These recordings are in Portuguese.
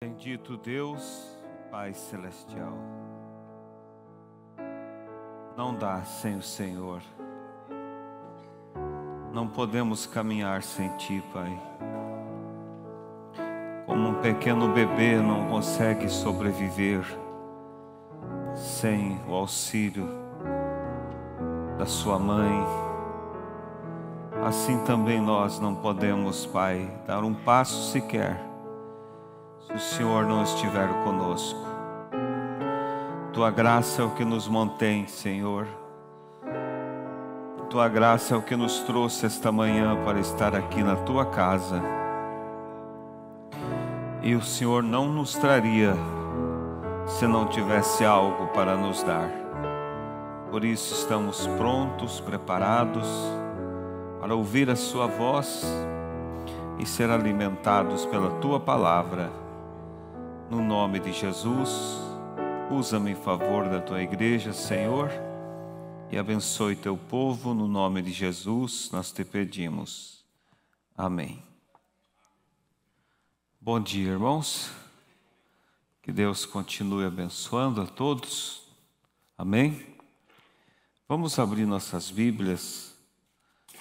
Bendito Deus, Pai Celestial, não dá sem o Senhor, não podemos caminhar sem Ti, Pai. Como um pequeno bebê não consegue sobreviver sem o auxílio da sua mãe, assim também nós não podemos, Pai, dar um passo sequer se o Senhor não estiver conosco. Tua graça é o que nos mantém, Senhor. Tua graça é o que nos trouxe esta manhã para estar aqui na Tua casa. E o Senhor não nos traria se não tivesse algo para nos dar. Por isso estamos prontos, preparados para ouvir a Sua voz e ser alimentados pela Tua palavra. No nome de Jesus, usa-me em favor da Tua igreja, Senhor, e abençoe Teu povo. No nome de Jesus, nós te pedimos. Amém. Bom dia, irmãos. Que Deus continue abençoando a todos. Amém. Vamos abrir nossas Bíblias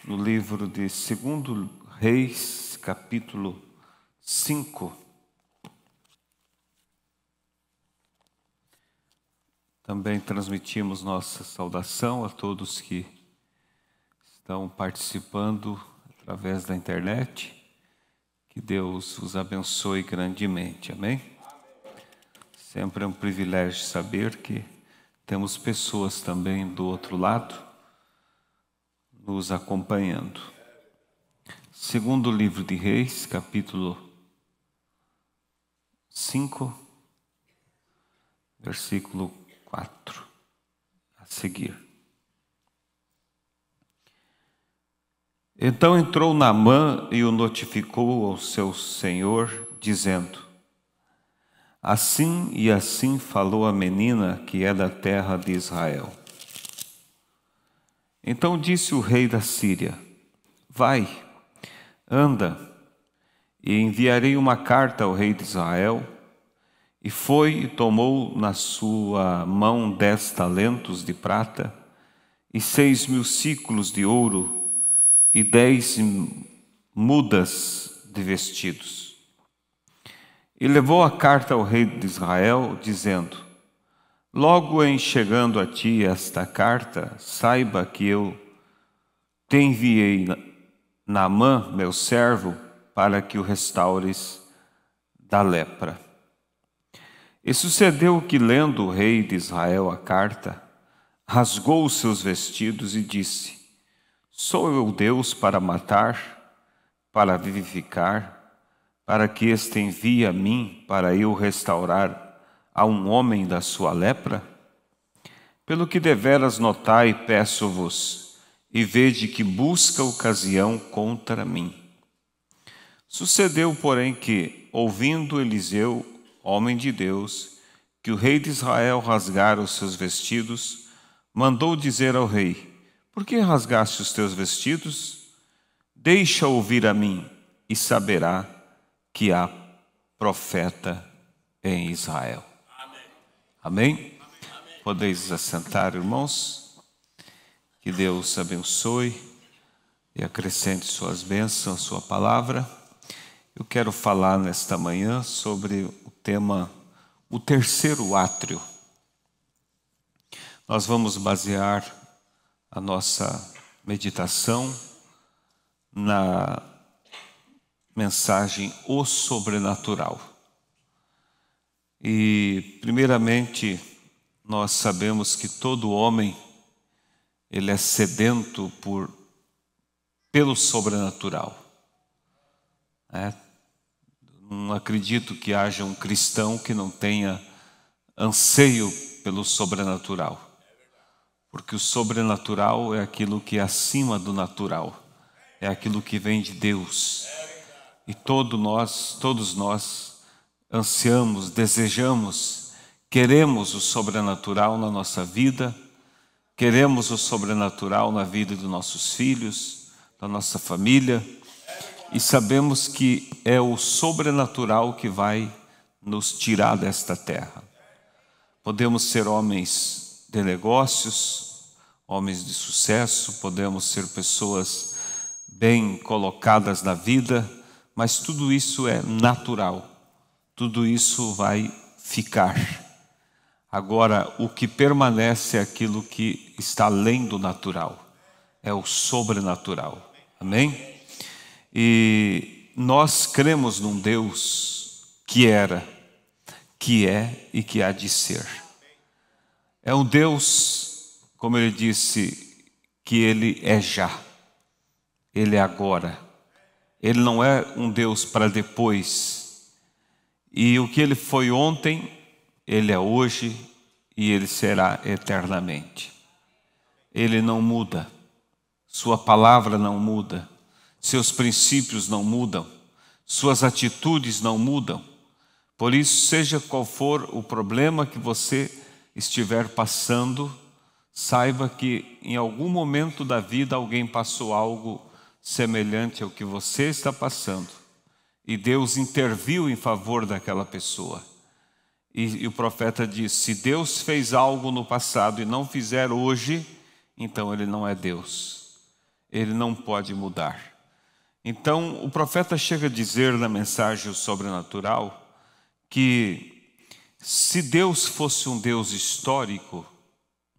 no livro de 2 Reis, capítulo 5. Também transmitimos nossa saudação a todos que estão participando através da internet. Que Deus os abençoe grandemente, amém? Sempre é um privilégio saber que temos pessoas também do outro lado nos acompanhando. Segundo livro de Reis, capítulo 5, versículo 4, a seguir. Então entrou Naamã e o notificou ao seu senhor, dizendo: assim e assim falou a menina que é da terra de Israel. Então disse o rei da Síria: vai, anda, e enviarei uma carta ao rei de Israel. E foi e tomou na sua mão 10 talentos de prata, e 6.000 siclos de ouro, e 10 mudas de vestidos. E levou a carta ao rei de Israel, dizendo: logo em chegando a ti esta carta, saiba que eu te enviei Naamã, meu servo, para que o restaures da lepra. E sucedeu que, lendo o rei de Israel a carta, rasgou os seus vestidos e disse: sou eu Deus para matar, para vivificar, para que este envie a mim para eu restaurar a um homem da sua lepra? Pelo que deveras notai, peço-vos, e vede que busca ocasião contra mim. Sucedeu, porém, que, ouvindo Eliseu, homem de Deus, que o rei de Israel rasgara os seus vestidos, mandou dizer ao rei: por que rasgaste os teus vestidos? Deixa ouvir a mim, e saberá que há profeta em Israel. Amém? Amém? Podeis assentar, irmãos. Que Deus abençoe e acrescente suas bênçãos, sua palavra. Eu quero falar nesta manhã sobre o tema, o terceiro átrio. Nós vamos basear a nossa meditação na mensagem O Sobrenatural. E, primeiramente, nós sabemos que todo homem ele é sedento pelo sobrenatural. Não acredito que haja um cristão que não tenha anseio pelo sobrenatural. Porque o sobrenatural é aquilo que é acima do natural. É aquilo que vem de Deus. E todos nós ansiamos, desejamos, queremos o sobrenatural na nossa vida. Queremos o sobrenatural na vida dos nossos filhos, da nossa família. E sabemos que é o sobrenatural que vai nos tirar desta terra. Podemos ser homens de negócios, homens de sucesso, podemos ser pessoas bem colocadas na vida, mas tudo isso é natural, tudo isso vai ficar. Agora, o que permanece é aquilo que está além do natural, é o sobrenatural, amém? E nós cremos num Deus que era, que é e que há de ser. É um Deus, como ele disse, que ele é já, ele é agora. Ele não é um Deus para depois. E o que ele foi ontem, ele é hoje e ele será eternamente. Ele não muda, sua palavra não muda, seus princípios não mudam, suas atitudes não mudam. Por isso, seja qual for o problema que você estiver passando, saiba que em algum momento da vida alguém passou algo semelhante ao que você está passando. E Deus interviu em favor daquela pessoa. E o profeta diz, se Deus fez algo no passado e não fizer hoje, então ele não é Deus. Ele não pode mudar. Então, o profeta chega a dizer na mensagem sobrenatural que se Deus fosse um Deus histórico,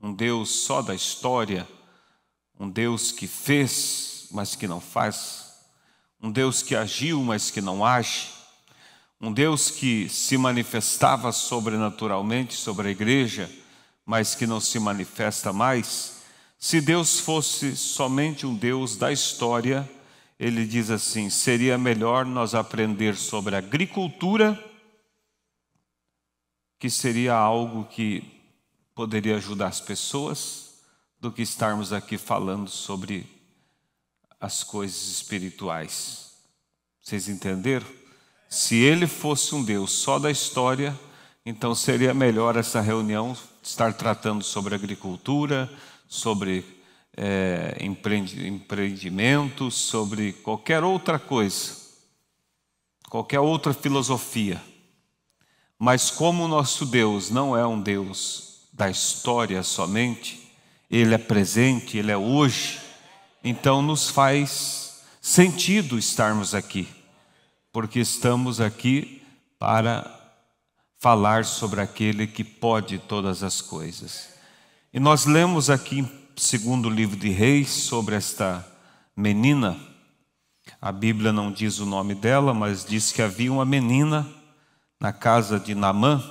um Deus só da história, um Deus que fez, mas que não faz, um Deus que agiu, mas que não age, um Deus que se manifestava sobrenaturalmente sobre a igreja, mas que não se manifesta mais, se Deus fosse somente um Deus da história, ele diz assim, seria melhor nós aprender sobre agricultura, que seria algo que poderia ajudar as pessoas, do que estarmos aqui falando sobre as coisas espirituais. Vocês entenderam? Se ele fosse um Deus só da história, então seria melhor essa reunião estar tratando sobre agricultura, sobre empreendimentos, sobre qualquer outra coisa, qualquer outra filosofia. Mas como o nosso Deus não é um Deus da história somente, ele é presente, ele é hoje, então nos faz sentido estarmos aqui, porque estamos aqui para falar sobre aquele que pode todas as coisas. E nós lemos aqui em 2º livro de Reis sobre esta menina. A Bíblia não diz o nome dela, mas diz que havia uma menina na casa de Naamã,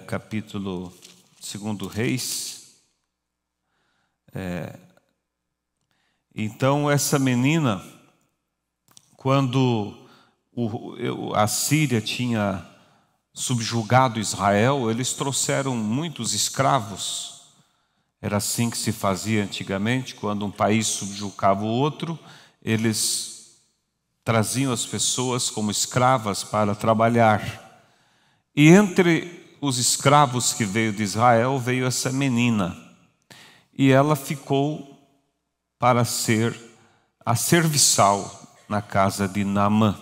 capítulo 2 Reis. Então essa menina, quando a Síria tinha subjugado Israel, eles trouxeram muitos escravos. Era assim que se fazia antigamente, quando um país subjugava o outro, eles traziam as pessoas como escravas para trabalhar. E entre os escravos que veio de Israel, veio essa menina. E ela ficou para ser a serviçal na casa de Naamã.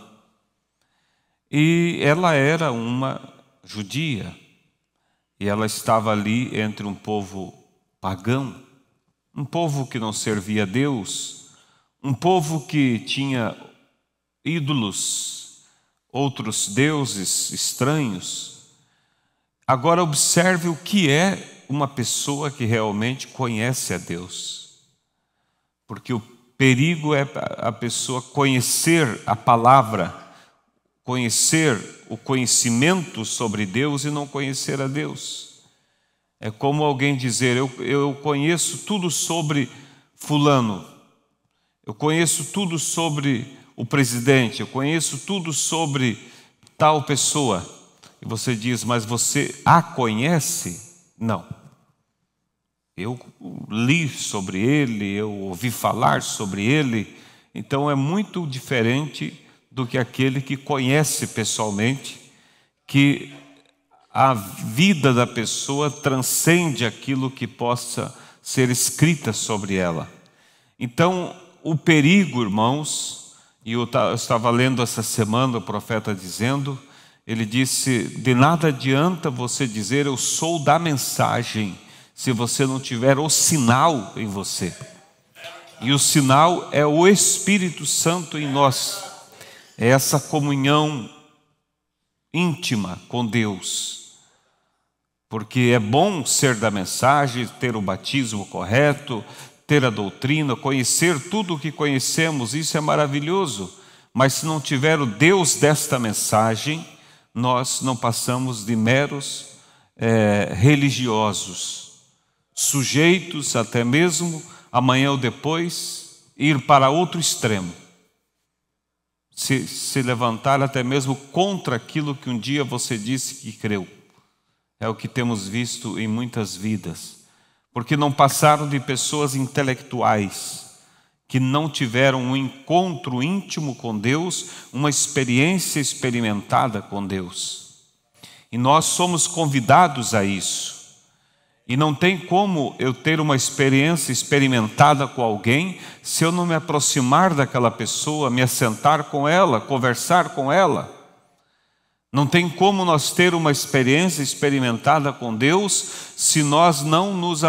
E ela era uma judia. E ela estava ali entre um povo pagão, um povo que não servia a Deus, um povo que tinha ídolos, outros deuses estranhos. Agora observe o que é uma pessoa que realmente conhece a Deus. Porque o perigo é a pessoa conhecer a palavra, conhecer o conhecimento sobre Deus e não conhecer a Deus. É como alguém dizer, eu conheço tudo sobre fulano, eu conheço tudo sobre o presidente, eu conheço tudo sobre tal pessoa. E você diz, mas você a conhece? Não. Eu li sobre ele, eu ouvi falar sobre ele. Então é muito diferente do que aquele que conhece pessoalmente, que a vida da pessoa transcende aquilo que possa ser escrita sobre ela. Então, o perigo, irmãos, e eu estava lendo essa semana o profeta dizendo Ele disse: de nada adianta você dizer eu sou da mensagem, se você não tiver o sinal em você. E o sinal é o Espírito Santo em nós. É essa comunhão íntima com Deus. Porque é bom ser da mensagem, ter o batismo correto, ter a doutrina, conhecer tudo o que conhecemos, isso é maravilhoso. Mas se não tiver o Deus desta mensagem, nós não passamos de meros religiosos, sujeitos até mesmo, amanhã ou depois, ir para outro extremo. Se levantar até mesmo contra aquilo que um dia você disse que creu. É o que temos visto em muitas vidas. Porque não passaram de pessoas intelectuais, que não tiveram um encontro íntimo com Deus, uma experiência experimentada com Deus. E nós somos convidados a isso. E não tem como eu ter uma experiência experimentada com alguém se eu não me aproximar daquela pessoa, me assentar com ela, conversar com ela. Não tem como nós ter uma experiência experimentada com Deus se nós não nos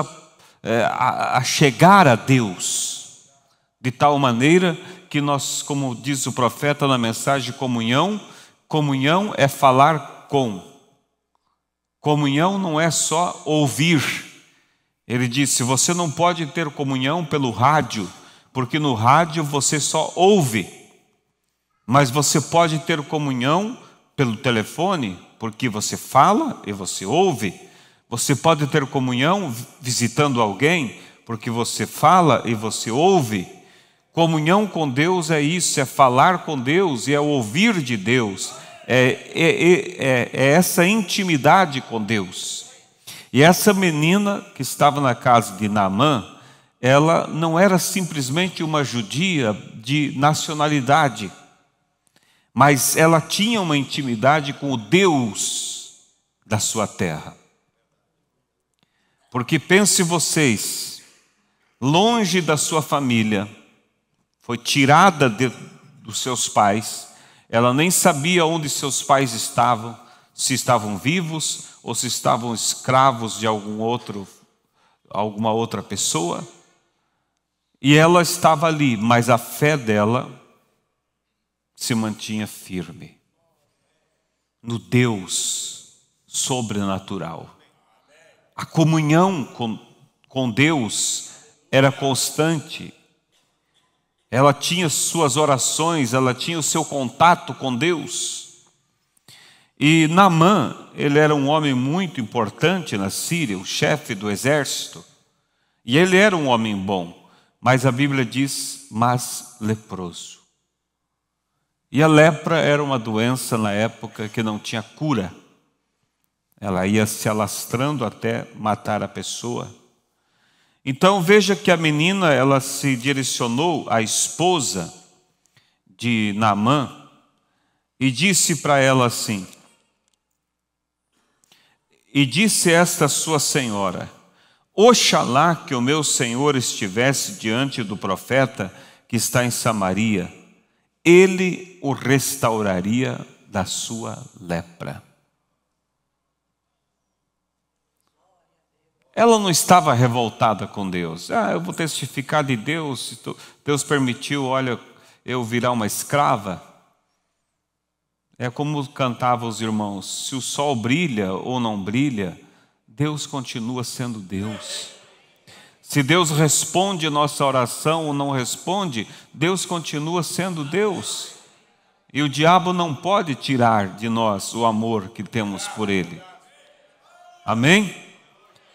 achegar a Deus. De tal maneira que nós, como diz o profeta na mensagem de comunhão, comunhão é falar com. Comunhão não é só ouvir. Ele disse: você não pode ter comunhão pelo rádio, porque no rádio você só ouve. Mas você pode ter comunhão pelo telefone, porque você fala e você ouve. Você pode ter comunhão visitando alguém, porque você fala e você ouve. Comunhão com Deus é isso, é falar com Deus e é ouvir de Deus. É essa intimidade com Deus. E essa menina que estava na casa de Naamã, ela não era simplesmente uma judia de nacionalidade, mas ela tinha uma intimidade com o Deus da sua terra. Porque pense vocês, longe da sua família, foi tirada dos seus pais, ela nem sabia onde seus pais estavam, se estavam vivos ou se estavam escravos de alguma outra pessoa. E ela estava ali, mas a fé dela se mantinha firme no Deus sobrenatural. A comunhão com Deus era constante. Ela tinha suas orações, ela tinha o seu contato com Deus. E Naamã, ele era um homem muito importante na Síria, o chefe do exército. E ele era um homem bom, mas a Bíblia diz, mas leproso. E a lepra era uma doença na época que não tinha cura. Ela ia se alastrando até matar a pessoa. Então veja que a menina, ela se direcionou à esposa de Naamã e disse para ela assim: e disse esta sua senhora: oxalá que o meu senhor estivesse diante do profeta que está em Samaria, ele o restauraria da sua lepra. Ela não estava revoltada com Deus. Eu vou testificar de Deus. Deus permitiu, olha, eu virar uma escrava. É como cantavam os irmãos: se o sol brilha ou não brilha, Deus continua sendo Deus. Se Deus responde nossa oração ou não responde, Deus continua sendo Deus. E o diabo não pode tirar de nós o amor que temos por Ele. Amém?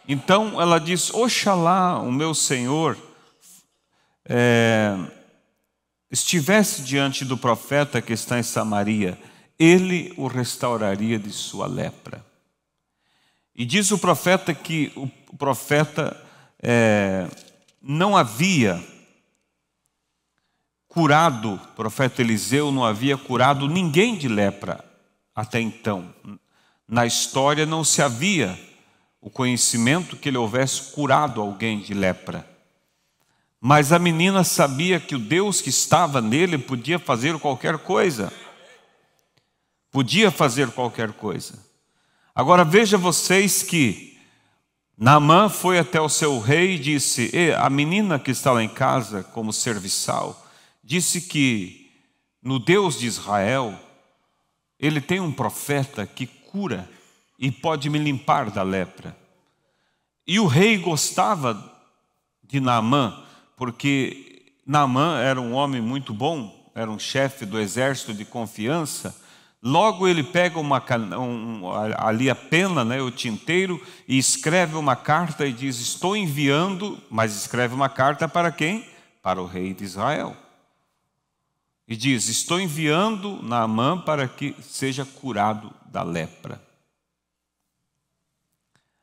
Então ela diz: oxalá o meu Senhor estivesse diante do profeta que está em Samaria, ele o restauraria de sua lepra. E diz o profeta que o profeta não havia curado, o profeta Eliseu não havia curado ninguém de lepra até então. Na história não se havia o conhecimento que ele houvesse curado alguém de lepra. Mas a menina sabia que o Deus que estava nele podia fazer qualquer coisa. podia fazer qualquer coisa. Agora veja vocês que Naamã foi até o seu rei e disse: a menina que está lá em casa como serviçal disse que no Deus de Israel ele tem um profeta que cura e pode me limpar da lepra. E o rei gostava de Naamã, porque Naamã era um homem muito bom, era um chefe do exército de confiança. Logo ele pega ali a pena, né, o tinteiro, e escreve uma carta e diz: estou enviando, mas escreve uma carta para quem? Para o rei de Israel. E diz: estou enviando Naamã para que seja curado da lepra.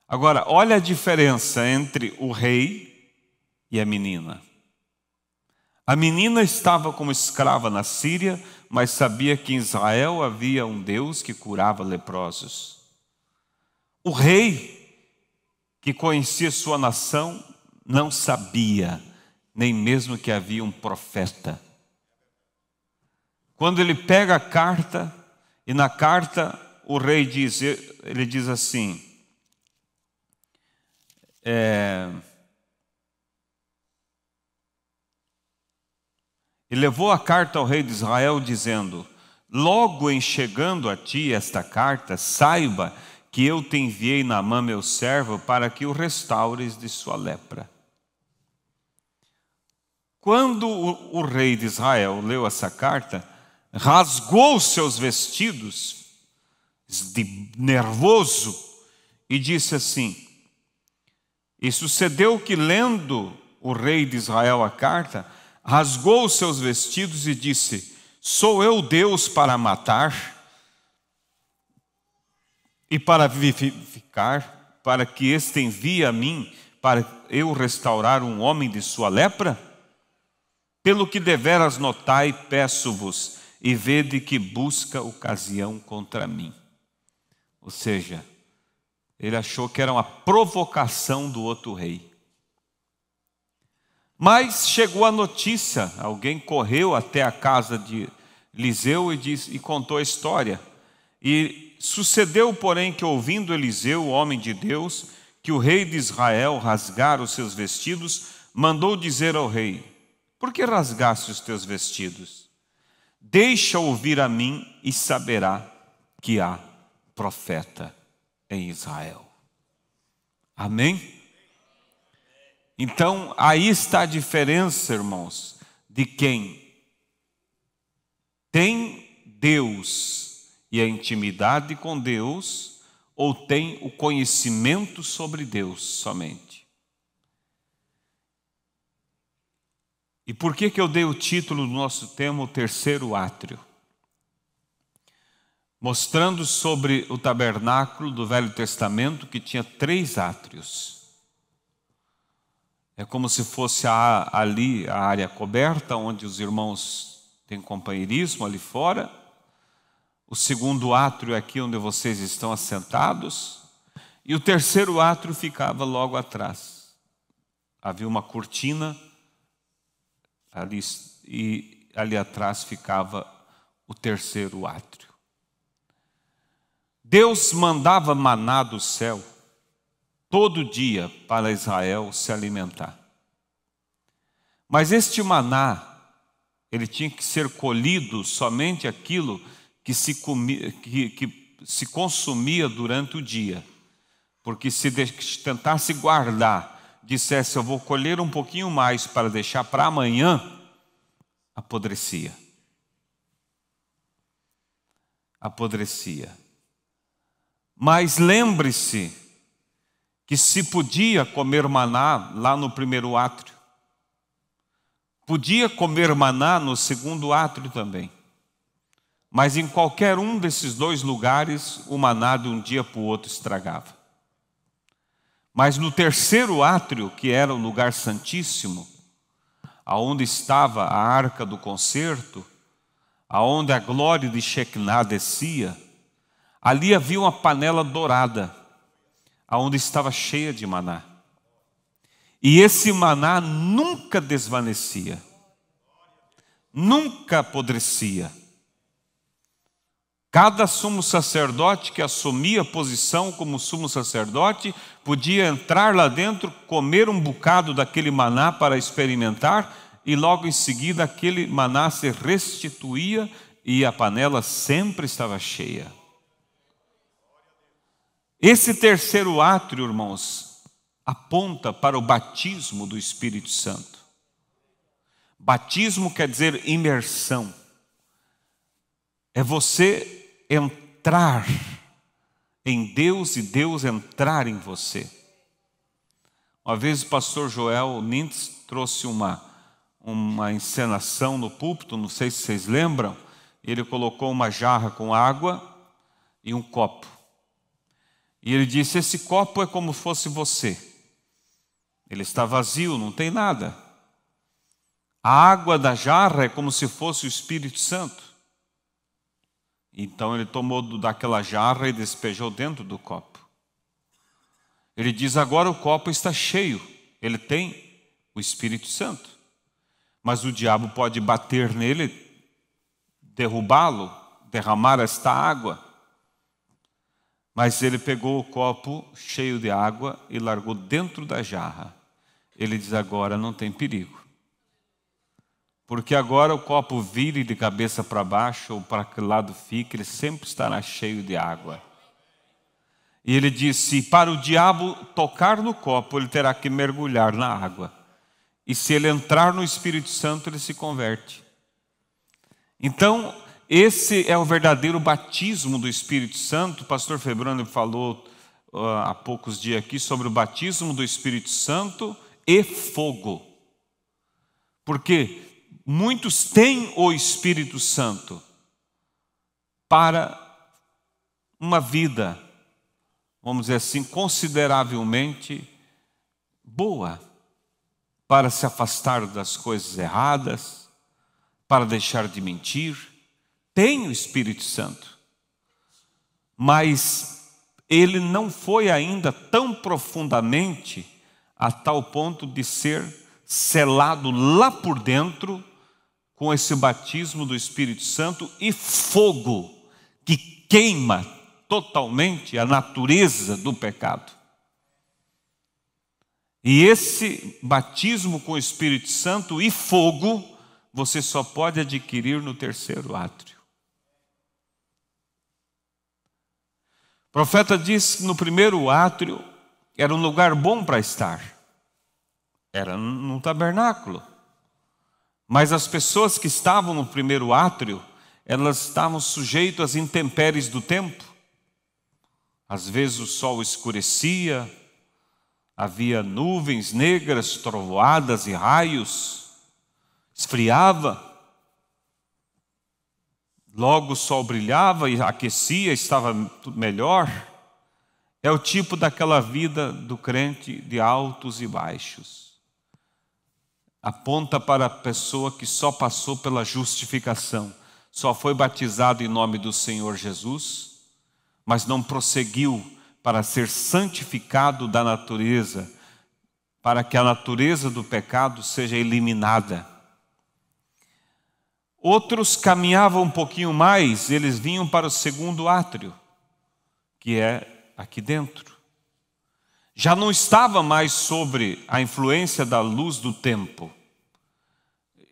Agora, olha a diferença entre o rei e a menina. A menina estava como escrava na Síria, mas sabia que em Israel havia um Deus que curava leprosos. O rei, que conhecia sua nação, não sabia, nem mesmo que havia um profeta. Quando ele pega a carta, e na carta o rei diz, ele diz assim, e levou a carta ao rei de Israel, dizendo: logo em chegando a ti esta carta, saiba que eu te enviei Naamã meu servo para que o restaures de sua lepra. Quando o rei de Israel leu essa carta, rasgou os seus vestidos, de nervoso, e disse assim, e sucedeu que lendo o rei de Israel a carta, rasgou os seus vestidos e disse: sou eu Deus para matar e para vivificar, para que este envie a mim, para eu restaurar um homem de sua lepra? Pelo que deveras notai, peço-vos, e vede que busca ocasião contra mim. Ou seja, ele achou que era uma provocação do outro rei. Mas chegou a notícia, alguém correu até a casa de Eliseu e contou a história. E sucedeu, porém, que ouvindo Eliseu, o homem de Deus, que o rei de Israel rasgara os seus vestidos, mandou dizer ao rei: por que rasgaste os teus vestidos? Deixa ouvir a mim e saberá que há profeta em Israel. Amém? Então, aí está a diferença, irmãos, de quem tem Deus e a intimidade com Deus, ou tem o conhecimento sobre Deus somente. E por que eu dei o título do nosso tema, o terceiro átrio? Mostrando sobre o tabernáculo do Velho Testamento, que tinha 3 átrios. É como se fosse ali a área coberta, onde os irmãos têm companheirismo ali fora. O segundo átrio é aqui onde vocês estão assentados. E o terceiro átrio ficava logo atrás. Havia uma cortina ali, e ali atrás ficava o terceiro átrio. Deus mandava maná do céu todo dia para Israel se alimentar. Mas este maná, ele tinha que ser colhido somente aquilo que se consumia durante o dia. Porque se tentasse guardar, dissesse eu vou colher um pouquinho mais para deixar para amanhã, apodrecia. Apodrecia. Mas lembre-se que se podia comer maná lá no primeiro átrio, podia comer maná no segundo átrio também. Mas em qualquer um desses 2 lugares, o maná de um dia para o outro estragava. Mas no terceiro átrio, que era o lugar santíssimo, aonde estava a arca do concerto, aonde a glória de Shekinah descia, ali havia uma panela dourada, aonde estava cheia de maná. E esse maná nunca desvanecia, nunca apodrecia. Cada sumo sacerdote que assumia a posição como sumo sacerdote podia entrar lá dentro, comer um bocado daquele maná para experimentar, e logo em seguida aquele maná se restituía e a panela sempre estava cheia. Esse terceiro átrio, irmãos, aponta para o batismo do Espírito Santo. Batismo quer dizer imersão. É você entrar em Deus e Deus entrar em você. Uma vez o pastor Joel Nintz trouxe uma encenação no púlpito, não sei se vocês lembram. Ele colocou uma jarra com água e um copo. E ele disse: esse copo é como se fosse você. Ele está vazio, não tem nada. A água da jarra é como se fosse o Espírito Santo. Então ele tomou daquela jarra e despejou dentro do copo. Ele diz: agora o copo está cheio. Ele tem o Espírito Santo. Mas o diabo pode bater nele, derrubá-lo, derramar esta água. Mas ele pegou o copo cheio de água e largou dentro da jarra. Ele diz: agora não tem perigo. Porque agora o copo vire de cabeça para baixo ou para que lado fique, ele sempre estará cheio de água. E ele disse: para o diabo tocar no copo, ele terá que mergulhar na água. E se ele entrar no Espírito Santo, ele se converte. Então, esse é o verdadeiro batismo do Espírito Santo. O pastor Febroni falou há poucos dias aqui sobre o batismo do Espírito Santo e fogo. Porque muitos têm o Espírito Santo para uma vida, vamos dizer assim, consideravelmente boa, para se afastar das coisas erradas, para deixar de mentir. Tem o Espírito Santo, mas ele não foi ainda tão profundamente a tal ponto de ser selado lá por dentro com esse batismo do Espírito Santo e fogo que queima totalmente a natureza do pecado. E esse batismo com o Espírito Santo e fogo você só pode adquirir no terceiro átrio. O profeta disse que no primeiro átrio era um lugar bom para estar. Era num tabernáculo. Mas as pessoas que estavam no primeiro átrio, elas estavam sujeitas às intempéries do tempo. Às vezes o sol escurecia, havia nuvens negras, trovoadas e raios, esfriava. Logo o sol brilhava e aquecia, estava tudo melhor. É o tipo daquela vida do crente de altos e baixos. Aponta para a pessoa que só passou pela justificação, só foi batizado em nome do Senhor Jesus, mas não prosseguiu para ser santificado da natureza, para que a natureza do pecado seja eliminada. Outros caminhavam um pouquinho mais, eles vinham para o segundo átrio, que é aqui dentro. Já não estava mais sobre a influência da luz do tempo.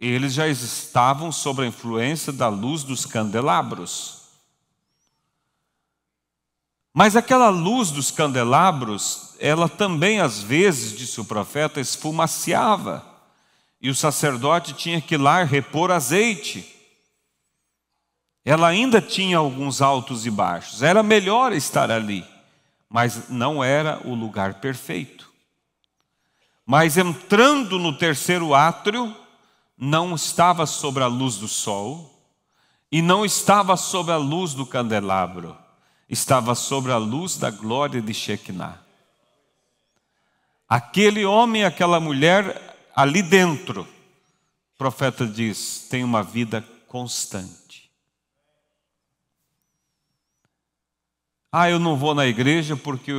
Eles já estavam sob a influência da luz dos candelabros. Mas aquela luz dos candelabros, ela também às vezes, disse o profeta, esfumaciava. E o sacerdote tinha que ir lá repor azeite. Ela ainda tinha alguns altos e baixos. Era melhor estar ali, mas não era o lugar perfeito. Mas entrando no terceiro átrio, não estava sobre a luz do sol e não estava sobre a luz do candelabro. Estava sobre a luz da glória de Shekinah. Aquele homem e aquela mulher ali dentro, o profeta diz, tem uma vida constante. Eu não vou na igreja porque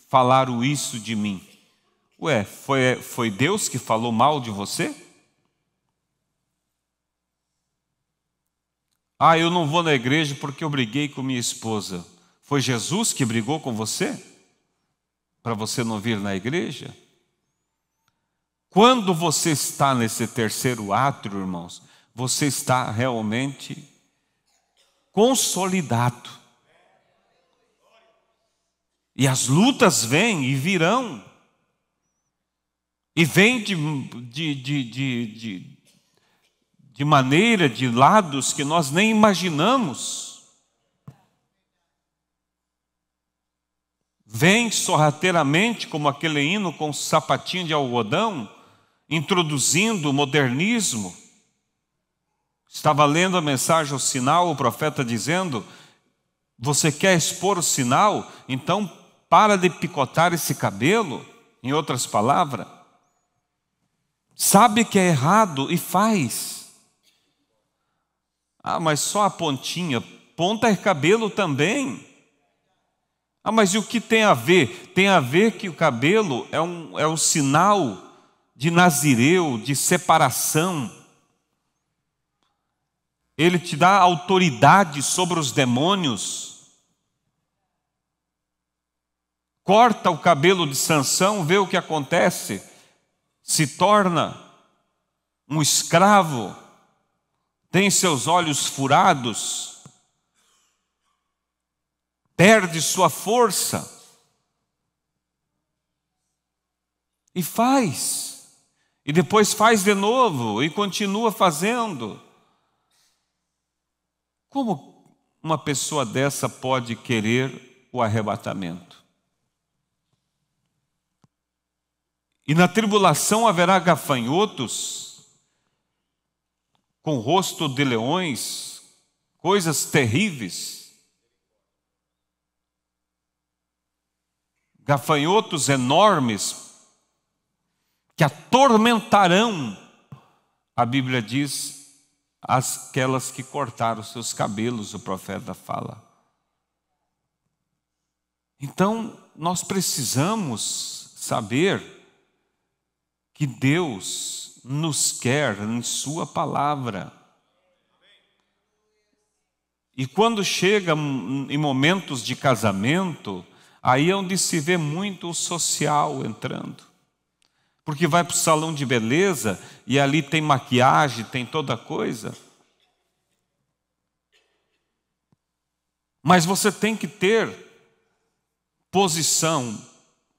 falaram isso de mim. Ué, foi Deus que falou mal de você? Ah, eu não vou na igreja porque eu briguei com minha esposa. Foi Jesus que brigou com você? Para você não vir na igreja? Quando você está nesse terceiro átrio, irmãos, você está realmente consolidado. E as lutas vêm e virão. E vêm de maneira, de lados que nós nem imaginamos. Vem sorrateiramente, como aquele hino com sapatinho de algodão, introduzindo o modernismo. Estava lendo a mensagem, o sinal, o profeta dizendo: você quer expor o sinal? Então para de picotar esse cabelo. Em outras palavras, sabe que é errado e faz. Ah, mas só a pontinha. Ponta é cabelo também. Ah, mas e o que tem a ver? Tem a ver que o cabelo é um sinal de nazireu, de separação. Ele te dá autoridade sobre os demônios. Corta o cabelo de Sansão, vê o que acontece. Se torna um escravo, tem seus olhos furados, perde sua força. E faz. E depois faz de novo e continua fazendo. Como uma pessoa dessa pode querer o arrebatamento? E na tribulação haverá gafanhotos com rosto de leões, coisas terríveis. Gafanhotos enormes que atormentarão, a Bíblia diz, aquelas que cortaram seus cabelos, o profeta fala. Então, nós precisamos saber que Deus nos quer em sua palavra. E quando chega em momentos de casamento, aí é onde se vê muito o social entrando. Porque vai para o salão de beleza e ali tem maquiagem, tem toda coisa. Mas você tem que ter posição.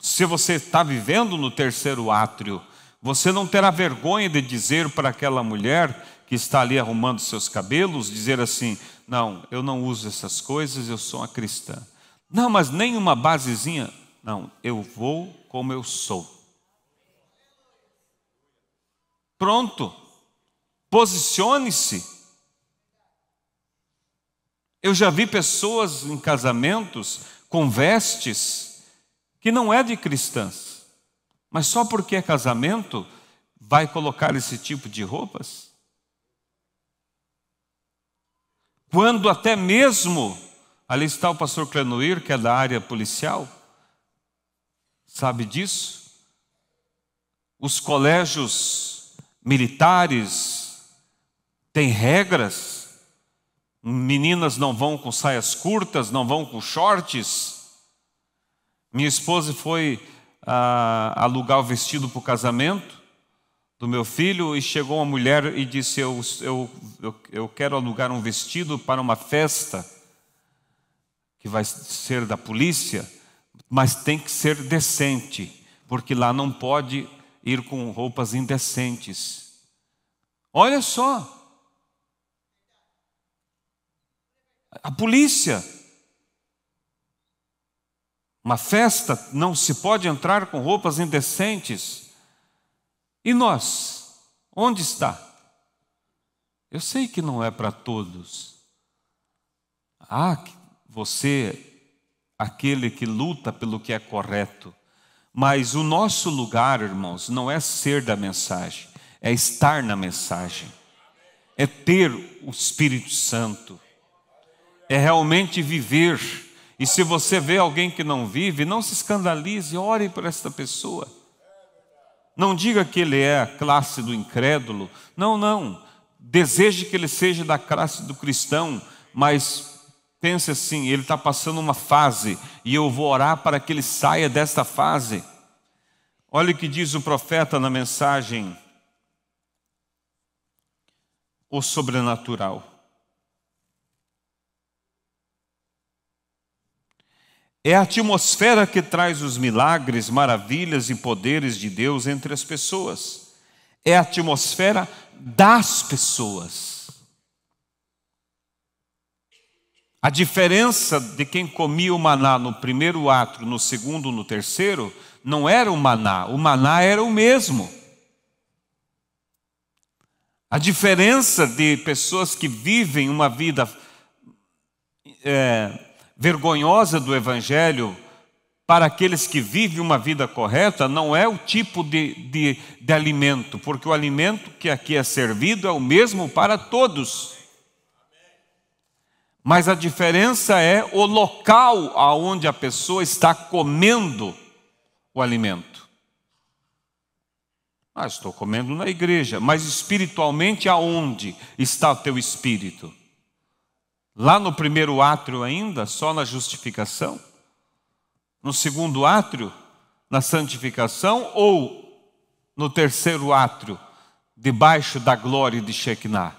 Se você está vivendo no terceiro átrio, você não terá vergonha de dizer para aquela mulher que está ali arrumando seus cabelos, dizer assim: não, eu não uso essas coisas, eu sou uma cristã. Não, mas nem uma basezinha. Não, eu vou como eu sou. Pronto, posicione-se. Eu já vi pessoas em casamentos com vestes que não é de cristãs, mas só porque é casamento vai colocar esse tipo de roupas? Quando até mesmo, ali está o pastor Clenoir, que é da área policial, sabe disso? Os colégios militares têm regras. Meninas não vão com saias curtas, não vão com shorts. Minha esposa foi alugar o vestido para o casamento do meu filho e chegou uma mulher e disse: eu quero alugar um vestido para uma festa que vai ser da polícia, mas tem que ser decente, porque lá não pode ir com roupas indecentes. Olha só, a polícia, uma festa não se pode entrar com roupas indecentes. E nós, onde está? Eu sei que não é para todos. Você, aquele que luta pelo que é correto. Mas o nosso lugar, irmãos, não é ser da mensagem, é estar na mensagem, é ter o Espírito Santo, é realmente viver. E se você vê alguém que não vive, não se escandalize, ore por esta pessoa. Não diga que ele é a classe do incrédulo, não. deseje que ele seja da classe do cristão, mas pense assim, ele está passando uma fase e eu vou orar para que ele saia desta fase. Olha o que diz o profeta na mensagem, o sobrenatural. É a atmosfera que traz os milagres, maravilhas e poderes de Deus entre as pessoas. É a atmosfera das pessoas. A diferença de quem comia o maná no primeiro átrio, no segundo, no terceiro, não era o maná era o mesmo. A diferença de pessoas que vivem uma vida vergonhosa do Evangelho para aqueles que vivem uma vida correta não é o tipo de alimento, porque o alimento que aqui é servido é o mesmo para todos. Mas a diferença é o local aonde a pessoa está comendo o alimento. Estou comendo na igreja, mas espiritualmente aonde está o teu espírito? Lá no primeiro átrio ainda, só na justificação? No segundo átrio, na santificação? Ou no terceiro átrio, debaixo da glória de Shekinah?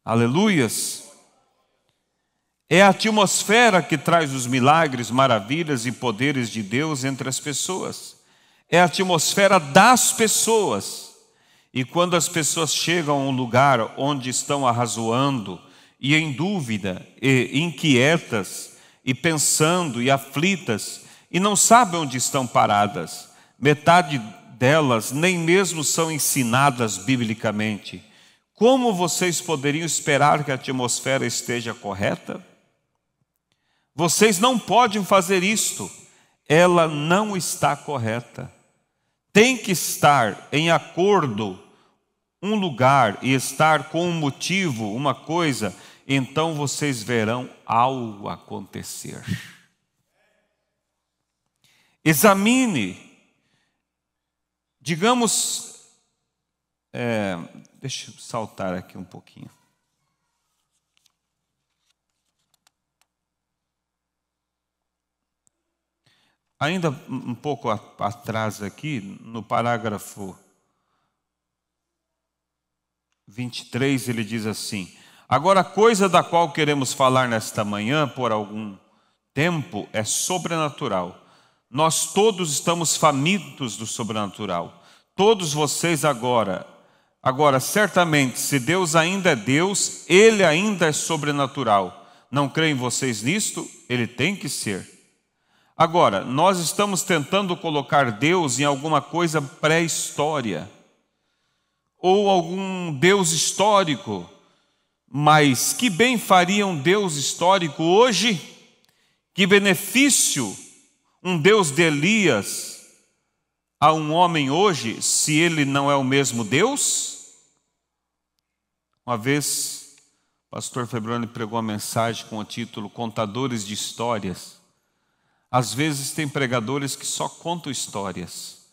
Aleluias! É a atmosfera que traz os milagres, maravilhas e poderes de Deus entre as pessoas. É a atmosfera das pessoas. E quando as pessoas chegam a um lugar onde estão arrazoando, e em dúvida, e inquietas, e pensando, e aflitas, e não sabem onde estão paradas, metade delas nem mesmo são ensinadas biblicamente. Como vocês poderiam esperar que a atmosfera esteja correta? Vocês não podem fazer isto. Ela não está correta. Tem que estar em acordo um lugar e estar com um motivo, uma coisa, então vocês verão algo acontecer. Examine, digamos, deixa eu saltar aqui um pouquinho. Ainda um pouco atrás aqui, no parágrafo 23, ele diz assim: agora, a coisa da qual queremos falar nesta manhã, por algum tempo, é sobrenatural. Nós todos estamos famintos do sobrenatural. Todos vocês agora, certamente, se Deus ainda é Deus, Ele ainda é sobrenatural. Não creem vocês nisto? Ele tem que ser. Agora, nós estamos tentando colocar Deus em alguma coisa pré-história, ou algum Deus histórico. Mas que bem faria um Deus histórico hoje? Que benefício um Deus de Elias a um homem hoje, se ele não é o mesmo Deus? Uma vez, o pastor Febroni pregou uma mensagem com o título Contadores de Histórias. Às vezes tem pregadores que só contam histórias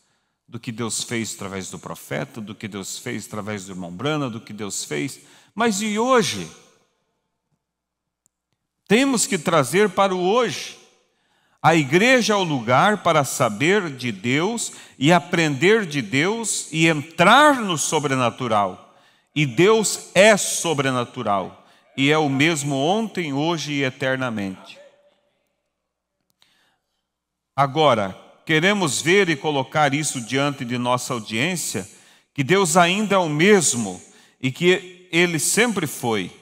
do que Deus fez através do profeta, do que Deus fez através do irmão Brana, do que Deus fez. Mas e hoje? Temos que trazer para o hoje. A igreja é o lugar para saber de Deus e aprender de Deus e entrar no sobrenatural. E Deus é sobrenatural. E é o mesmo ontem, hoje e eternamente. Agora, queremos ver e colocar isso diante de nossa audiência, que Deus ainda é o mesmo e que Ele sempre foi.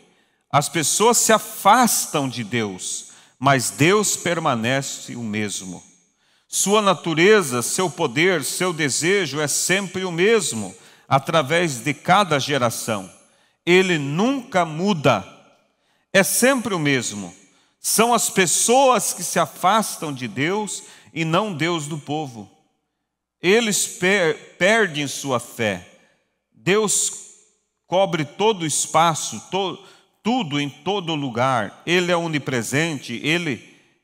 As pessoas se afastam de Deus, mas Deus permanece o mesmo. Sua natureza, seu poder, seu desejo é sempre o mesmo, através de cada geração. Ele nunca muda, é sempre o mesmo. São as pessoas que se afastam de Deus e não Deus do povo. Eles perdem sua fé. Deus cobre todo o espaço, tudo em todo lugar. Ele é onipresente,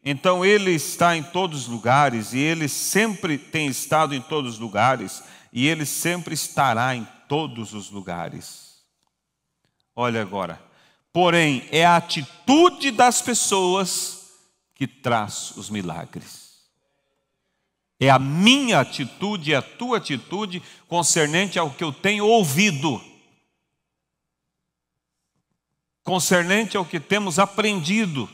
então Ele está em todos os lugares, e Ele sempre tem estado em todos os lugares, e Ele sempre estará em todos os lugares. Olha agora. Porém, é a atitude das pessoas que traz os milagres. É a minha atitude, é a tua atitude concernente ao que eu tenho ouvido, concernente ao que temos aprendido.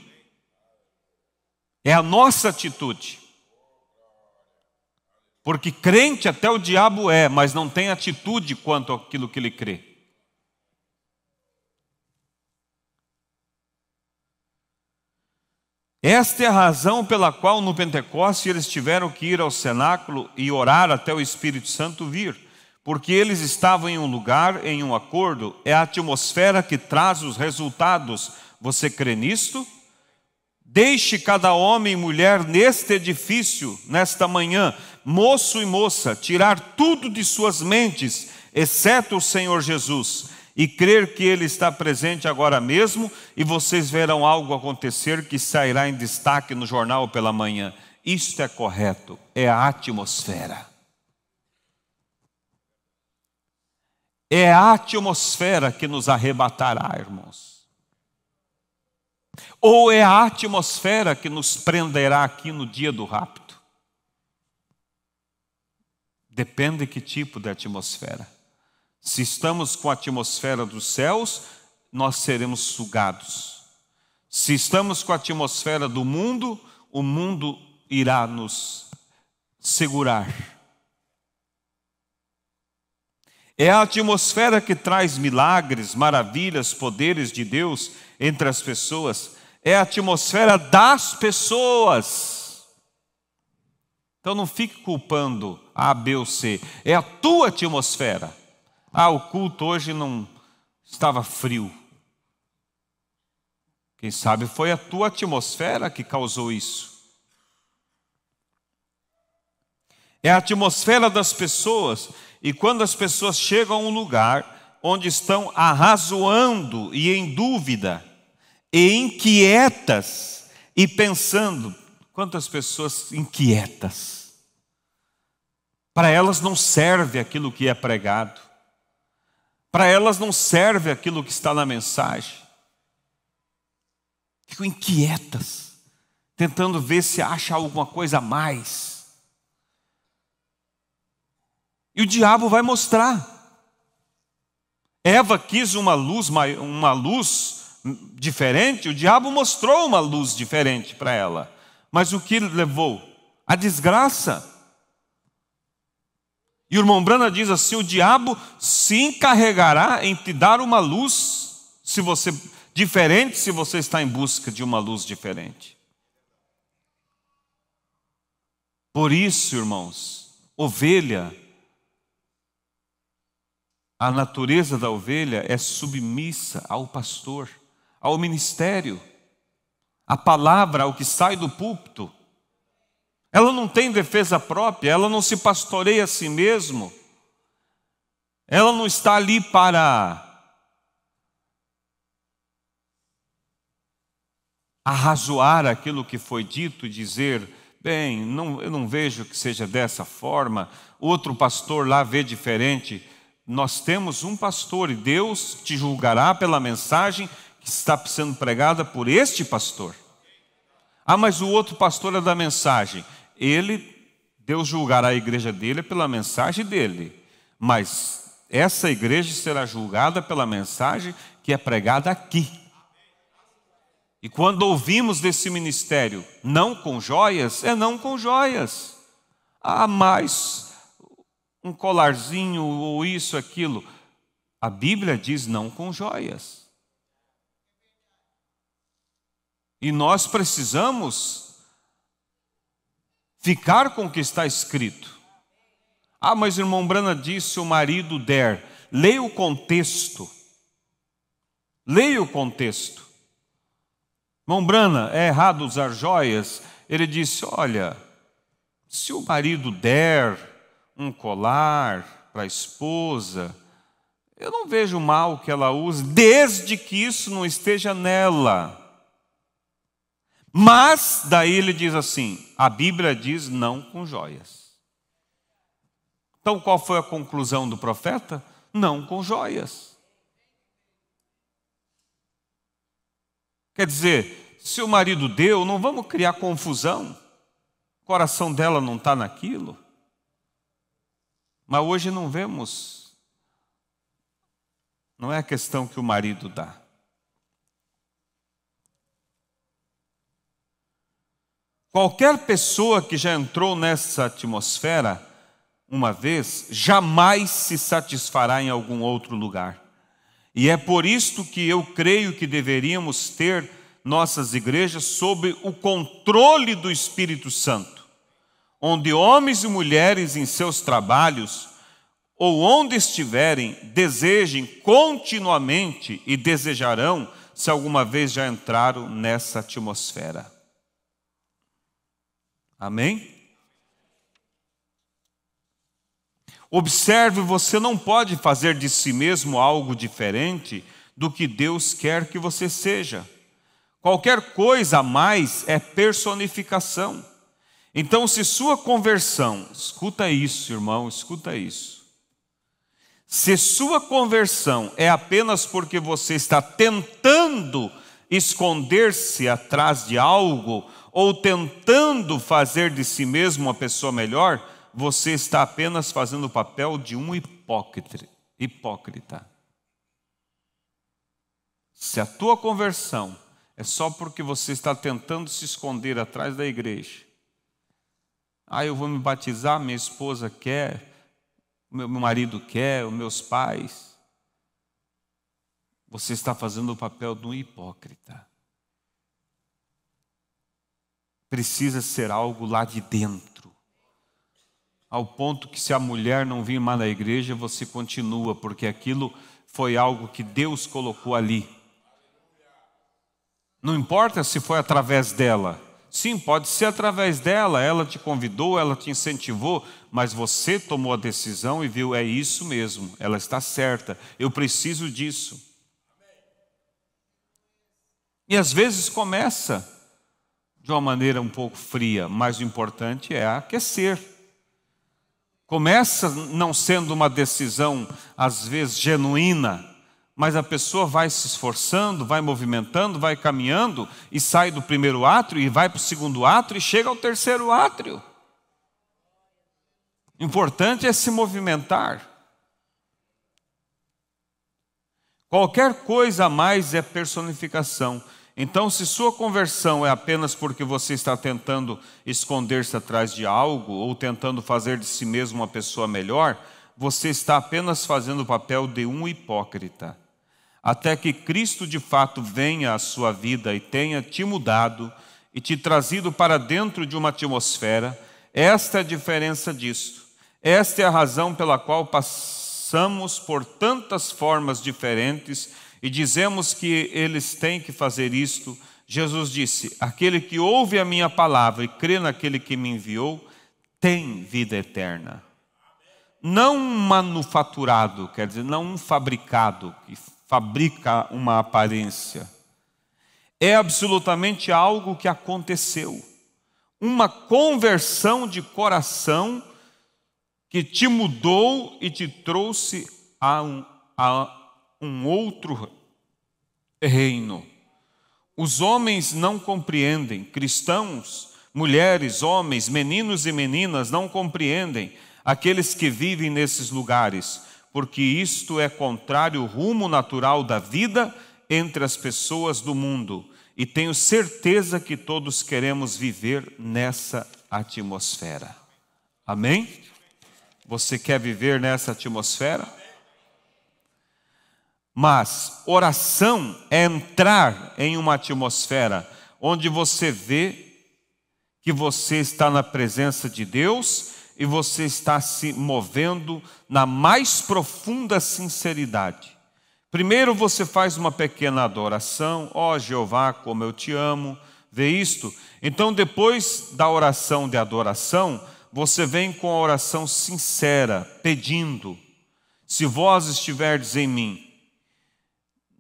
É a nossa atitude. Porque crente até o diabo é, mas não tem atitude quanto àquilo que ele crê. Esta é a razão pela qual no Pentecoste eles tiveram que ir ao cenáculo e orar até o Espírito Santo vir. Porque eles estavam em um lugar, em um acordo. É a atmosfera que traz os resultados. Você crê nisto? Deixe cada homem e mulher neste edifício, nesta manhã, moço e moça, tirar tudo de suas mentes, exceto o Senhor Jesus, e crer que Ele está presente agora mesmo, e vocês verão algo acontecer que sairá em destaque no jornal pela manhã. Isto é correto, é a atmosfera. É a atmosfera que nos arrebatará, irmãos. Ou é a atmosfera que nos prenderá aqui no dia do rapto? Depende de que tipo de atmosfera. Se estamos com a atmosfera dos céus, nós seremos sugados. Se estamos com a atmosfera do mundo, o mundo irá nos segurar. É a atmosfera que traz milagres, maravilhas, poderes de Deus entre as pessoas. É a atmosfera das pessoas. Então não fique culpando A, B ou C. É a tua atmosfera. O culto hoje não estava frio. Quem sabe foi a tua atmosfera que causou isso. É a atmosfera das pessoas. E quando as pessoas chegam a um lugar onde estão arrazoando e em dúvida, e inquietas, e pensando, quantas pessoas inquietas? Para elas não serve aquilo que é pregado. Para elas não serve aquilo que está na mensagem. Ficam inquietas, tentando ver se acha alguma coisa a mais. E o diabo vai mostrar. Eva quis uma luz diferente, o diabo mostrou uma luz diferente para ela. Mas o que levou? A desgraça. E o irmão Brana diz assim: o diabo se encarregará em te dar uma luz diferente se você está em busca de uma luz diferente. Por isso, irmãos, a natureza da ovelha é submissa ao pastor, ao ministério, à palavra, ao que sai do púlpito. Ela não tem defesa própria, ela não se pastoreia a si mesmo. Ela não está ali para arrazoar aquilo que foi dito e dizer, bem, eu não vejo que seja dessa forma, outro pastor lá vê diferente. Nós temos um pastor e Deus te julgará pela mensagem que está sendo pregada por este pastor. Mas o outro pastor é da mensagem. Deus julgará a igreja dele pela mensagem dele. Mas essa igreja será julgada pela mensagem que é pregada aqui. E quando ouvimos desse ministério, não com joias, é não com joias. Mas um colarzinho ou isso, aquilo. A Bíblia diz não com joias. E nós precisamos ficar com o que está escrito. Mas o irmão Brana disse o marido der. Leia o contexto. Leia o contexto. Irmão Brana, é errado usar joias? Ele disse, olha, se o marido der um colar para a esposa, eu não vejo mal que ela use, desde que isso não esteja nela. Mas, daí ele diz assim, a Bíblia diz não com joias. Então qual foi a conclusão do profeta? Não com joias. Quer dizer, se o marido deu, não vamos criar confusão. O coração dela não está naquilo. Mas hoje não vemos. Não é a questão que o marido dá. Qualquer pessoa que já entrou nessa atmosfera uma vez, jamais se satisfará em algum outro lugar. E é por isto que eu creio que deveríamos ter nossas igrejas sob o controle do Espírito Santo, onde homens e mulheres em seus trabalhos, ou onde estiverem, desejem continuamente e desejarão, se alguma vez já entraram nessa atmosfera. Amém? Observe, você não pode fazer de si mesmo algo diferente do que Deus quer que você seja. Qualquer coisa a mais é personificação. Então, se sua conversão, escuta isso, irmão, escuta isso. Se sua conversão é apenas porque você está tentando esconder-se atrás de algo, ou tentando fazer de si mesmo uma pessoa melhor, você está apenas fazendo o papel de um hipócrita. Se a tua conversão é só porque você está tentando se esconder atrás da igreja, eu vou me batizar, minha esposa quer, meu marido quer, os meus pais, você está fazendo o papel de um hipócrita. Precisa ser algo lá de dentro. Ao ponto que se a mulher não vir mais na igreja, você continua, porque aquilo foi algo que Deus colocou ali. Não importa se foi através dela. Sim, pode ser através dela, ela te convidou, ela te incentivou, mas você tomou a decisão e viu, é isso mesmo, ela está certa, eu preciso disso. E às vezes começa de uma maneira um pouco fria, mas o importante é aquecer. Começa não sendo uma decisão, às vezes, genuína, mas a pessoa vai se esforçando, vai movimentando, vai caminhando e sai do primeiro átrio e vai para o segundo átrio e chega ao terceiro átrio. O importante é se movimentar. Qualquer coisa a mais é personificação. Então, se sua conversão é apenas porque você está tentando esconder-se atrás de algo ou tentando fazer de si mesmo uma pessoa melhor, você está apenas fazendo o papel de um hipócrita. Até que Cristo de fato venha à sua vida e tenha te mudado e te trazido para dentro de uma atmosfera. Esta é a diferença disso. Esta é a razão pela qual passamos por tantas formas diferentes e dizemos que eles têm que fazer isto. Jesus disse, aquele que ouve a minha palavra e crê naquele que me enviou, tem vida eterna. Não um manufaturado, quer dizer, não um fabricado, que fabrica uma aparência. É absolutamente algo que aconteceu. Uma conversão de coração que te mudou e te trouxe a um outro reino. Os homens não compreendem, cristãos, mulheres, homens, meninos e meninas não compreendem aqueles que vivem nesses lugares, porque isto é contrário ao rumo natural da vida entre as pessoas do mundo. E tenho certeza que todos queremos viver nessa atmosfera. Amém? Você quer viver nessa atmosfera? Mas oração é entrar em uma atmosfera onde você vê que você está na presença de Deus e você está se movendo na mais profunda sinceridade. Primeiro você faz uma pequena adoração, ó Jeová, como eu te amo, vê isto? Então depois da oração de adoração, você vem com a oração sincera, pedindo, se vós estiverdes em mim,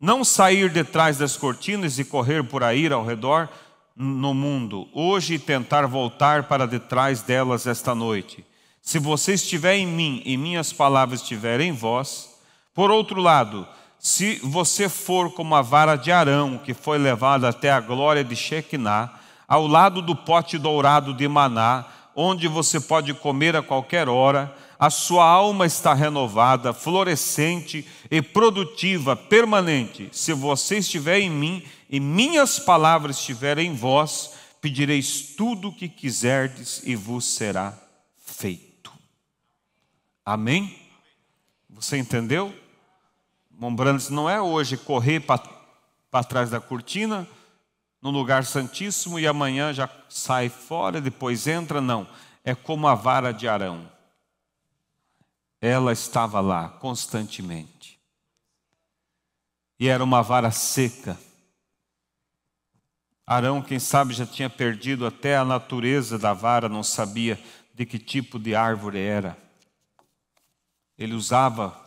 não sair de trás das cortinas e correr por aí ao redor no mundo, hoje e tentar voltar para detrás delas esta noite. Se você estiver em mim e minhas palavras estiverem em vós, por outro lado, se você for como a vara de Arão, que foi levada até a glória de Shequiná, ao lado do pote dourado de maná, onde você pode comer a qualquer hora, a sua alma está renovada, florescente e produtiva, permanente. Se você estiver em mim e minhas palavras estiverem em vós, pedireis tudo o que quiserdes e vos será feito. Amém? Você entendeu? Lembrando, não é hoje correr para trás da cortina, no lugar santíssimo, e amanhã já sai fora, depois entra, não. É como a vara de Arão. Ela estava lá constantemente. E era uma vara seca. Arão, quem sabe, já tinha perdido até a natureza da vara, não sabia de que tipo de árvore era. Ele usava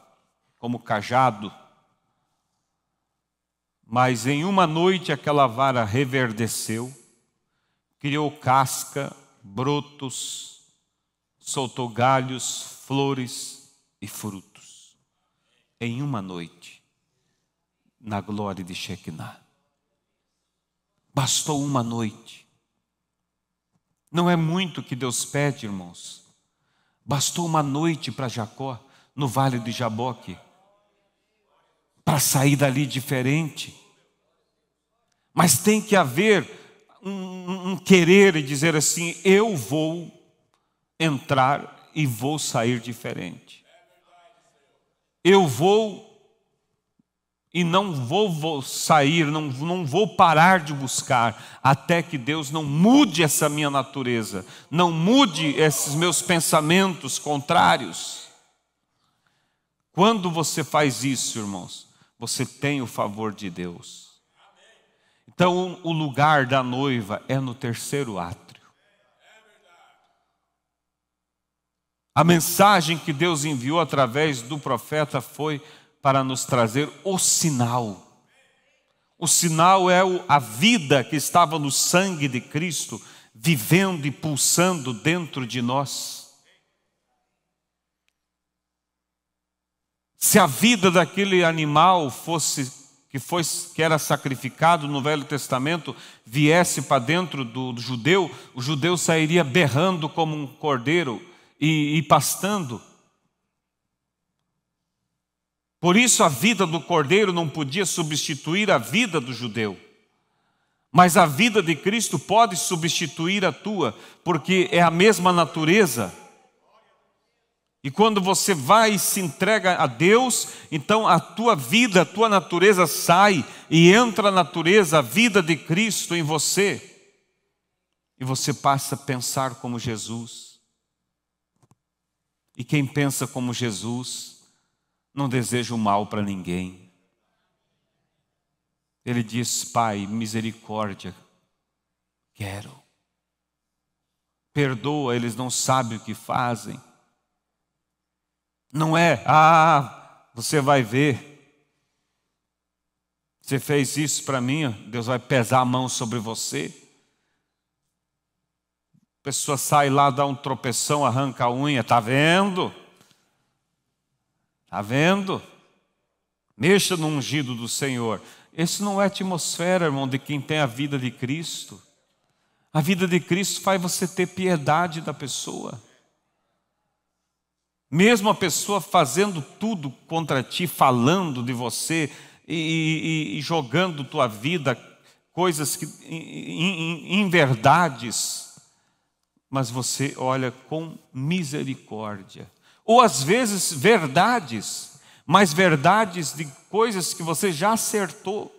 como cajado. Mas em uma noite aquela vara reverdeceu, criou casca, brotos, soltou galhos, flores e frutos. Em uma noite, na glória de Shequiná. Bastou uma noite. Não é muito que Deus pede, irmãos. Bastou uma noite para Jacó, no vale de Jaboque, para sair dali diferente. Mas tem que haver um querer e dizer assim: eu vou entrar e vou sair diferente. Eu vou e não vou sair, não vou parar de buscar, até que Deus não mude essa minha natureza, não mude esses meus pensamentos contrários. Quando você faz isso, irmãos, você tem o favor de Deus. Então, o lugar da noiva é no terceiro átrio. A mensagem que Deus enviou através do profeta foi para nos trazer o sinal. O sinal é a vida que estava no sangue de Cristo, vivendo e pulsando dentro de nós. Se a vida daquele animal que era sacrificado no Velho Testamento, viesse para dentro do judeu, o judeu sairia berrando como um cordeiro e pastando. Por isso a vida do cordeiro não podia substituir a vida do judeu. Mas a vida de Cristo pode substituir a tua, porque é a mesma natureza. E quando você vai e se entrega a Deus, então a tua vida, a tua natureza sai e entra a natureza, a vida de Cristo em você. E você passa a pensar como Jesus. E quem pensa como Jesus não deseja o mal para ninguém. Ele diz: Pai, misericórdia, quero. Perdoa, eles não sabem o que fazem. Não é, você vai ver. Você fez isso para mim, Deus vai pesar a mão sobre você. A pessoa sai lá, dá um tropeção, arranca a unha, está vendo? Está vendo? Mexa no ungido do Senhor. Esse não é a atmosfera, irmão, de quem tem a vida de Cristo. A vida de Cristo faz você ter piedade da pessoa. Mesmo a pessoa fazendo tudo contra ti, falando de você e jogando tua vida, coisas que inverdades, mas você olha com misericórdia. Ou às vezes verdades, mas verdades de coisas que você já acertou.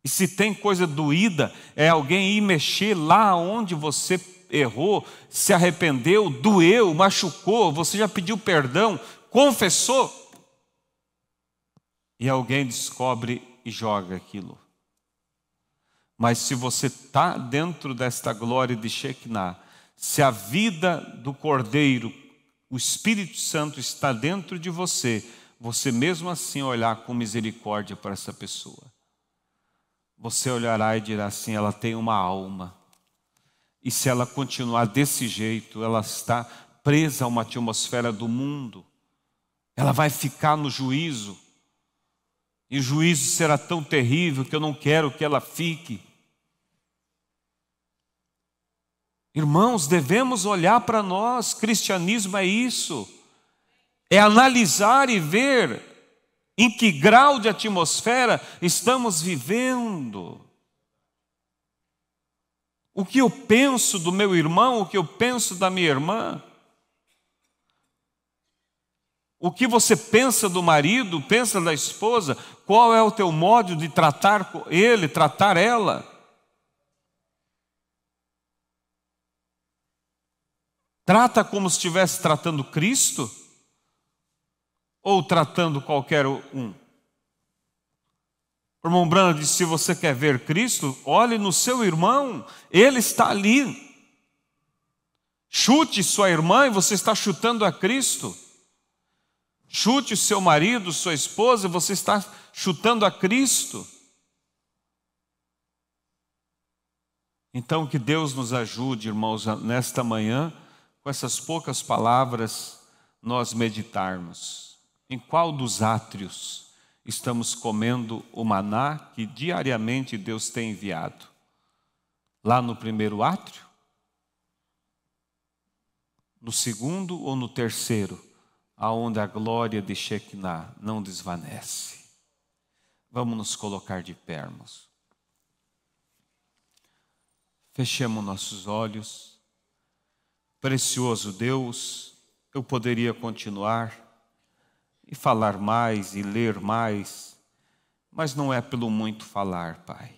E se tem coisa doída, é alguém ir mexer lá onde você errou, se arrependeu, doeu, machucou, você já pediu perdão, confessou. E alguém descobre e joga aquilo. Mas se você está dentro desta glória de Shequiná, se a vida do Cordeiro, o Espírito Santo está dentro de você, você mesmo assim olhar com misericórdia para essa pessoa. Você olhará e dirá assim: ela tem uma alma. E se ela continuar desse jeito, ela está presa a uma atmosfera do mundo. Ela vai ficar no juízo. E o juízo será tão terrível que eu não quero que ela fique. Irmãos, devemos olhar para nós. Cristianismo é isso. É analisar e ver em que grau de atmosfera estamos vivendo. O que eu penso do meu irmão, o que eu penso da minha irmã. O que você pensa do marido, pensa da esposa, qual é o teu modo de tratar ele, tratar ela? Trata como se estivesse tratando Cristo? Ou tratando qualquer um? O irmão Branham disse, se você quer ver Cristo, olhe no seu irmão, ele está ali. Chute sua irmã e você está chutando a Cristo. Chute o seu marido, sua esposa, você está chutando a Cristo. Então que Deus nos ajude, irmãos, nesta manhã, com essas poucas palavras, nós meditarmos. Em qual dos átrios estamos comendo o maná que diariamente Deus tem enviado? Lá no primeiro átrio? No segundo ou no terceiro? Aonde a glória de Shekinah não desvanece. Vamos nos colocar de pé, irmãos. Fechemos nossos olhos. Precioso Deus, eu poderia continuar e falar mais e ler mais, mas não é pelo muito falar, Pai.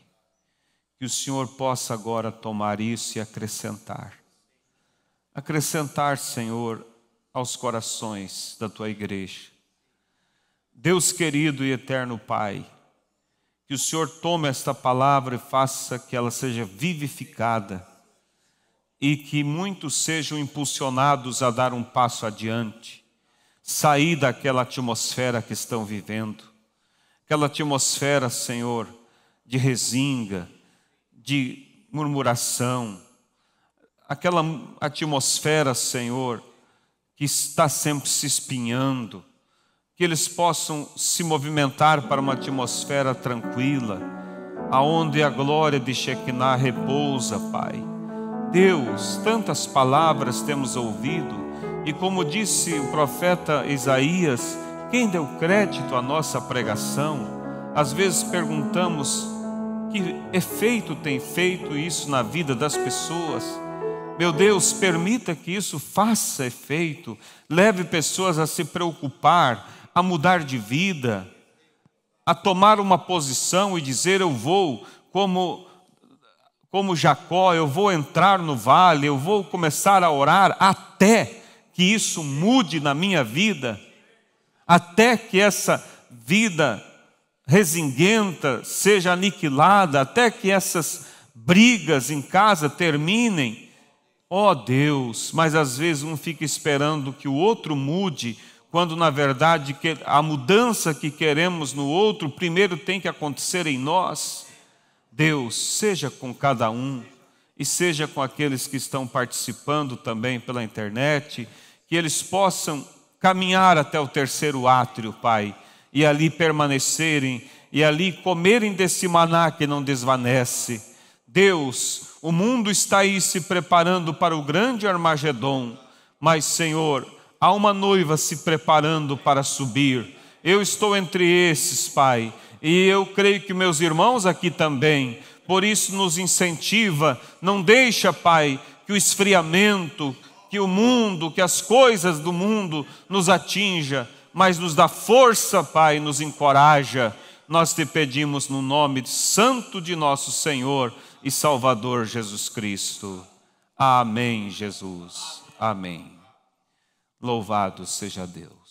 Que o Senhor possa agora tomar isso e acrescentar. Acrescentar, Senhor, aos corações da Tua igreja. Deus querido e eterno Pai, que o Senhor tome esta palavra e faça que ela seja vivificada e que muitos sejam impulsionados a dar um passo adiante, sair daquela atmosfera que estão vivendo, aquela atmosfera, Senhor, de resinga, de murmuração, aquela atmosfera, Senhor, que está sempre se espinhando, que eles possam se movimentar para uma atmosfera tranquila, aonde a glória de Shekinah repousa, Pai. Deus, tantas palavras temos ouvido, e como disse o profeta Isaías, quem deu crédito à nossa pregação? Às vezes perguntamos, que efeito tem feito isso na vida das pessoas? Meu Deus, permita que isso faça efeito, leve pessoas a se preocupar, a mudar de vida, a tomar uma posição e dizer, eu vou, como Jacó, eu vou entrar no vale, eu vou começar a orar até que isso mude na minha vida, até que essa vida resinguenta seja aniquilada, até que essas brigas em casa terminem. Ó Deus, mas às vezes um fica esperando que o outro mude, quando na verdade a mudança que queremos no outro, primeiro tem que acontecer em nós. Deus, seja com cada um, e seja com aqueles que estão participando também pela internet, que eles possam caminhar até o terceiro átrio, Pai, e ali permanecerem, e ali comerem desse maná que não desvanece. Deus, o mundo está aí se preparando para o grande Armagedon, mas, Senhor, há uma noiva se preparando para subir. Eu estou entre esses, Pai, e eu creio que meus irmãos aqui também, por isso nos incentiva, não deixa, Pai, que o esfriamento, que o mundo, que as coisas do mundo nos atinja, mas nos dá força, Pai, nos encoraja. Nós te pedimos no nome santo de nosso Senhor e Salvador Jesus Cristo. Amém, Jesus. Amém. Louvado seja Deus.